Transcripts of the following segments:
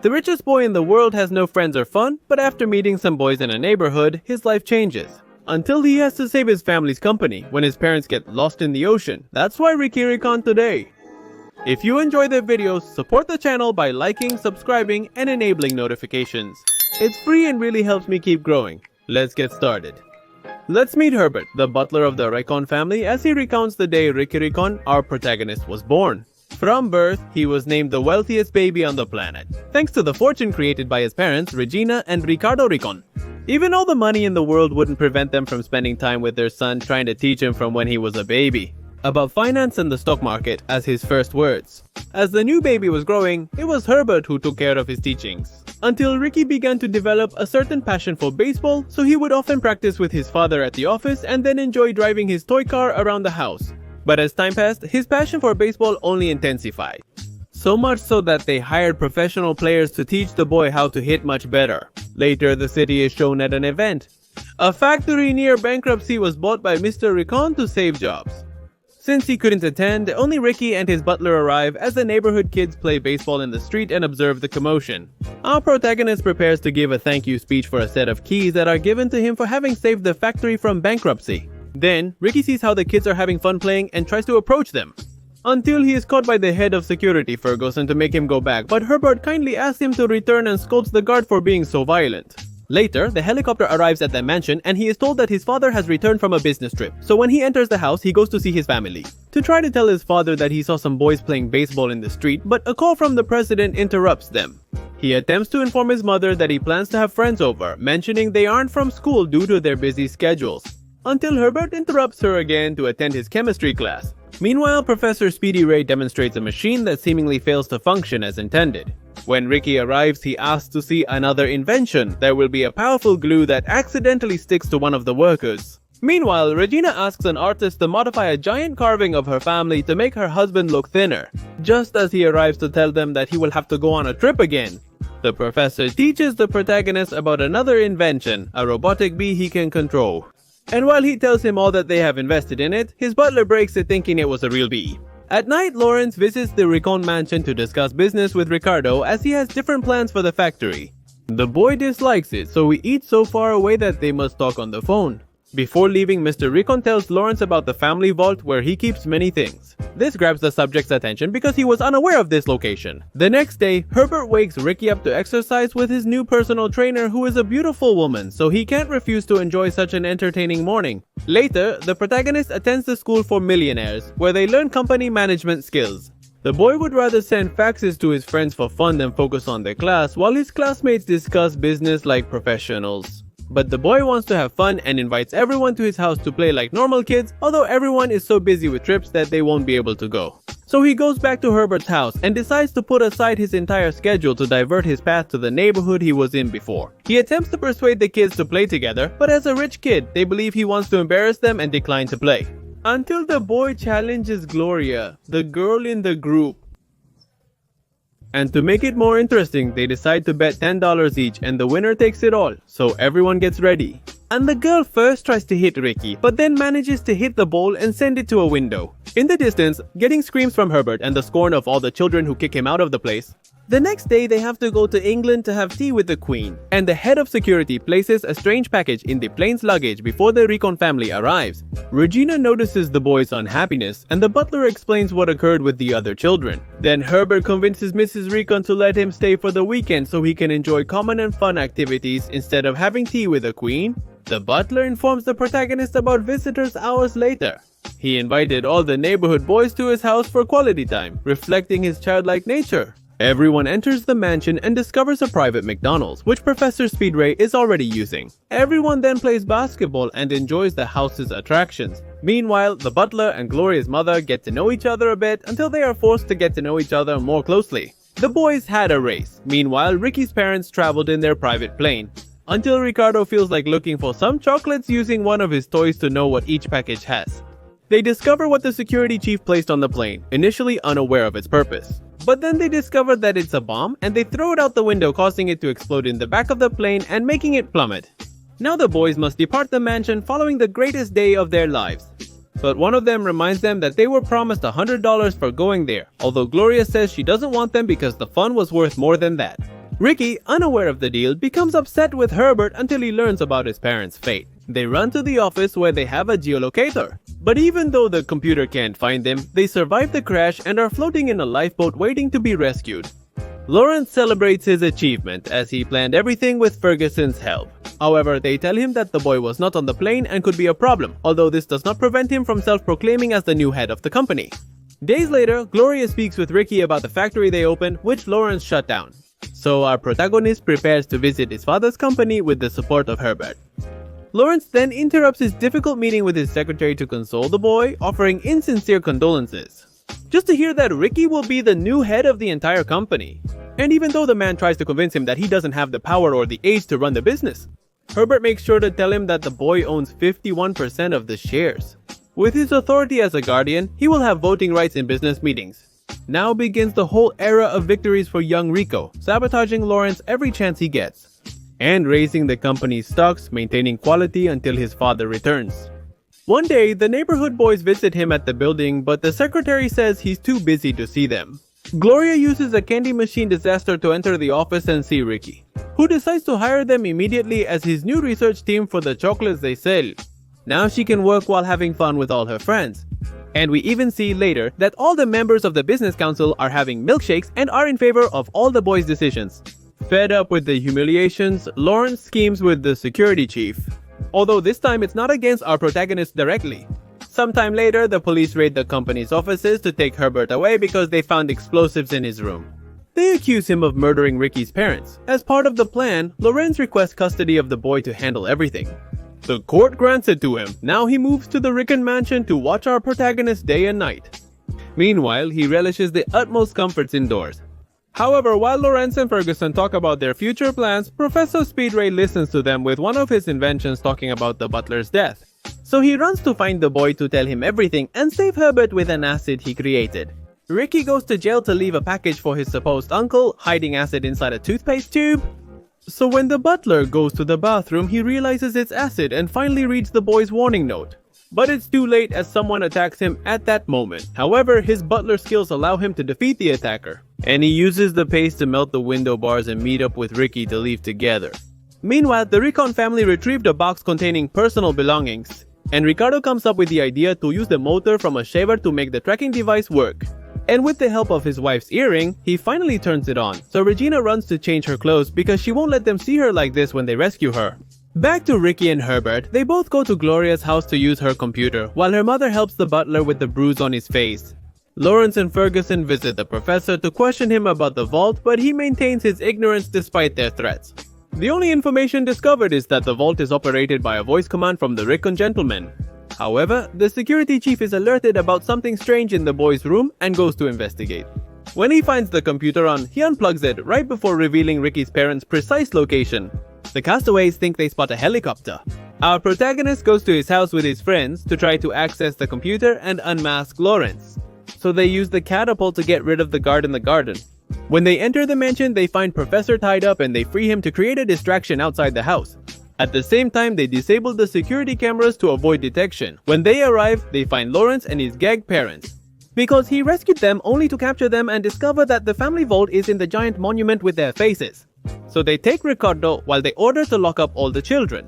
The richest boy in the world has no friends or fun, but after meeting some boys in a neighborhood, his life changes. Until he has to save his family's company when his parents get lost in the ocean. That's why Rikirikon today. If you enjoy the videos, support the channel by liking, subscribing, and enabling notifications. It's free and really helps me keep growing. Let's get started. Let's meet Herbert, the butler of the Rikon family, as he recounts the day Rikirikon, our protagonist, was born. From birth, he was named the wealthiest baby on the planet, thanks to the fortune created by his parents, Regina and Ricardo Rikon. Even all the money in the world wouldn't prevent them from spending time with their son, trying to teach him from when he was a baby about finance and the stock market as his first words. As the new baby was growing, it was Herbert who took care of his teachings. Until Ricky began to develop a certain passion for baseball, so he would often practice with his father at the office and then enjoy driving his toy car around the house. But as time passed, his passion for baseball only intensified. So much so that they hired professional players to teach the boy how to hit much better. Later, the city is shown at an event. A factory near bankruptcy was bought by Mr. Rikon to save jobs. Since he couldn't attend, only Ricky and his butler arrive as the neighborhood kids play baseball in the street and observe the commotion. Our protagonist prepares to give a thank you speech for a set of keys that are given to him for having saved the factory from bankruptcy. Then, Ricky sees how the kids are having fun playing and tries to approach them. Until he is caught by the head of security, Ferguson, to make him go back, but Herbert kindly asks him to return and scolds the guard for being so violent. Later, the helicopter arrives at the mansion and he is told that his father has returned from a business trip. So when he enters the house, he goes to see his family. To try to tell his father that he saw some boys playing baseball in the street, but a call from the president interrupts them. He attempts to inform his mother that he plans to have friends over, mentioning they aren't from school due to their busy schedules. Until Herbert interrupts her again to attend his chemistry class. Meanwhile, Professor Speedy Ray demonstrates a machine that seemingly fails to function as intended. When Ricky arrives, he asks to see another invention. There will be a powerful glue that accidentally sticks to one of the workers. Meanwhile, Regina asks an artist to modify a giant carving of her family to make her husband look thinner, just as he arrives to tell them that he will have to go on a trip again. The professor teaches the protagonist about another invention, a robotic bee he can control. And while he tells him all that they have invested in it, his butler breaks it thinking it was a real bee. At night, Lawrence visits the Rikon mansion to discuss business with Ricardo as he has different plans for the factory. The boy dislikes it, so he eats so far away that they must talk on the phone. Before leaving, Mr. Rikon tells Lawrence about the family vault where he keeps many things. This grabs the subject's attention because he was unaware of this location. The next day, Herbert wakes Ricky up to exercise with his new personal trainer who is a beautiful woman, so he can't refuse to enjoy such an entertaining morning. Later, the protagonist attends the school for millionaires, where they learn company management skills. The boy would rather send faxes to his friends for fun than focus on their class, while his classmates discuss business like professionals. But the boy wants to have fun and invites everyone to his house to play like normal kids, although everyone is so busy with trips that they won't be able to go. So he goes back to Herbert's house and decides to put aside his entire schedule to divert his path to the neighborhood he was in before. He attempts to persuade the kids to play together, but as a rich kid, they believe he wants to embarrass them and decline to play. Until the boy challenges Gloria, the girl in the group. And to make it more interesting, they decide to bet $10 each and the winner takes it all, so everyone gets ready. And the girl first tries to hit Ricky, but then manages to hit the ball and send it to a window. In the distance, getting screams from Herbert and the scorn of all the children who kick him out of the place. The next day, they have to go to England to have tea with the Queen, and the head of security places a strange package in the plane's luggage before the Rikon family arrives. Regina notices the boy's unhappiness, and the butler explains what occurred with the other children. Then Herbert convinces Mrs. Rikon to let him stay for the weekend so he can enjoy common and fun activities instead of having tea with the Queen. The butler informs the protagonist about visitors hours later. He invited all the neighborhood boys to his house for quality time, reflecting his childlike nature. Everyone enters the mansion and discovers a private McDonald's, which Professor Speedray is already using. Everyone then plays basketball and enjoys the house's attractions. Meanwhile, the butler and Gloria's mother get to know each other a bit until they are forced to get to know each other more closely. The boys had a race. Meanwhile, Ricky's parents traveled in their private plane. Until Ricardo feels like looking for some chocolates using one of his toys to know what each package has. They discover what the security chief placed on the plane, initially unaware of its purpose. But then they discover that it's a bomb and they throw it out the window, causing it to explode in the back of the plane and making it plummet. Now the boys must depart the mansion following the greatest day of their lives. But one of them reminds them that they were promised $100 for going there, although Gloria says she doesn't want them because the fun was worth more than that. Ricky, unaware of the deal, becomes upset with Herbert until he learns about his parents' fate. They run to the office where they have a geolocator. But even though the computer can't find them, they survive the crash and are floating in a lifeboat waiting to be rescued. Lawrence celebrates his achievement as he planned everything with Ferguson's help. However, they tell him that the boy was not on the plane and could be a problem, although this does not prevent him from self-proclaiming as the new head of the company. Days later, Gloria speaks with Ricky about the factory they opened, which Lawrence shut down. So our protagonist prepares to visit his father's company with the support of Herbert. Lawrence then interrupts his difficult meeting with his secretary to console the boy, offering insincere condolences. Just to hear that Ricky will be the new head of the entire company. And even though the man tries to convince him that he doesn't have the power or the age to run the business, Herbert makes sure to tell him that the boy owns 51% of the shares. With his authority as a guardian, he will have voting rights in business meetings. Now begins the whole era of victories for young Rico, sabotaging Lawrence every chance he gets, and raising the company's stocks, maintaining quality until his father returns. One day, the neighborhood boys visit him at the building, but the secretary says he's too busy to see them. Gloria uses a candy machine disaster to enter the office and see Ricky, who decides to hire them immediately as his new research team for the chocolates they sell. Now she can work while having fun with all her friends. And we even see later that all the members of the business council are having milkshakes and are in favor of all the boys' decisions. Fed up with the humiliations, Lawrence schemes with the security chief. Although this time it's not against our protagonist directly. Sometime later, the police raid the company's offices to take Herbert away because they found explosives in his room. They accuse him of murdering Ricky's parents. As part of the plan, Lorenz requests custody of the boy to handle everything. The court grants it to him. Now he moves to the Rikirikon mansion to watch our protagonist day and night. Meanwhile, he relishes the utmost comforts indoors. However, while Lorenz and Ferguson talk about their future plans, Professor Speedray listens to them with one of his inventions talking about the butler's death. So he runs to find the boy to tell him everything and save Herbert with an acid he created. Ricky goes to jail to leave a package for his supposed uncle, hiding acid inside a toothpaste tube. So when the butler goes to the bathroom, he realizes it's acid and finally reads the boy's warning note. But it's too late as someone attacks him at that moment. However, his butler skills allow him to defeat the attacker, and he uses the paste to melt the window bars and meet up with Ricky to leave together. Meanwhile, the Rikirikon family retrieved a box containing personal belongings, and Ricardo comes up with the idea to use the motor from a shaver to make the tracking device work. And with the help of his wife's earring, he finally turns it on, so Regina runs to change her clothes because she won't let them see her like this when they rescue her. Back to Ricky and Herbert, they both go to Gloria's house to use her computer, while her mother helps the butler with the bruise on his face. Lawrence and Ferguson visit the professor to question him about the vault, but he maintains his ignorance despite their threats. The only information discovered is that the vault is operated by a voice command from the Rikirikon gentleman. However, the security chief is alerted about something strange in the boy's room and goes to investigate. When he finds the computer on, he unplugs it right before revealing Ricky's parents' precise location. The castaways think they spot a helicopter. Our protagonist goes to his house with his friends to try to access the computer and unmask Lawrence. So they use the catapult to get rid of the guard in the garden. When they enter the mansion, they find Professor tied up and they free him to create a distraction outside the house. At the same time, they disable the security cameras to avoid detection. When they arrive, they find Lawrence and his gagged parents, because he rescued them only to capture them and discover that the family vault is in the giant monument with their faces. So they take Ricardo while they order to lock up all the children.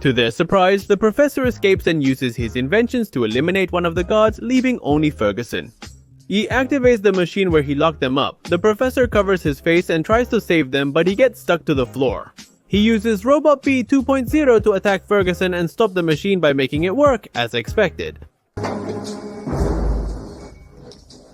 To their surprise, the professor escapes and uses his inventions to eliminate one of the guards, leaving only Ferguson. He activates the machine where he locked them up. The professor covers his face and tries to save them, but he gets stuck to the floor. He uses Robot P 2.0 to attack Ferguson and stop the machine by making it work, as expected.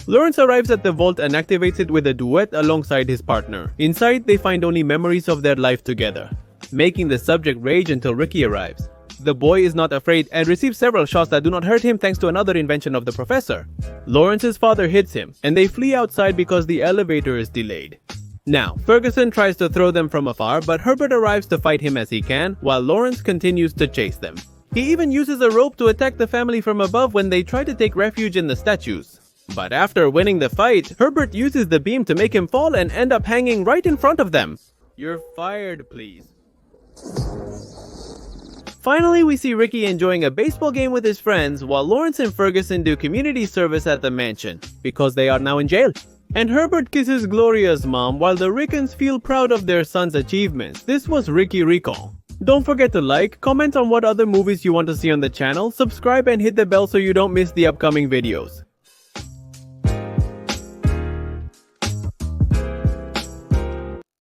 Lawrence arrives at the vault and activates it with a duet alongside his partner. Inside, they find only memories of their life together, making the subject rage until Ricky arrives. The boy is not afraid and receives several shots that do not hurt him thanks to another invention of the professor. Lawrence's father hits him, and they flee outside because the elevator is delayed. Now, Ferguson tries to throw them from afar, but Herbert arrives to fight him as he can, while Lawrence continues to chase them. He even uses a rope to attack the family from above when they try to take refuge in the statues. But after winning the fight, Herbert uses the beam to make him fall and end up hanging right in front of them. You're fired, please. Finally, we see Ricky enjoying a baseball game with his friends while Lawrence and Ferguson do community service at the mansion, because they are now in jail. And Herbert kisses Gloria's mom while the Rickons feel proud of their son's achievements. This was Rikirikon. Don't forget to like, comment on what other movies you want to see on the channel, subscribe and hit the bell so you don't miss the upcoming videos.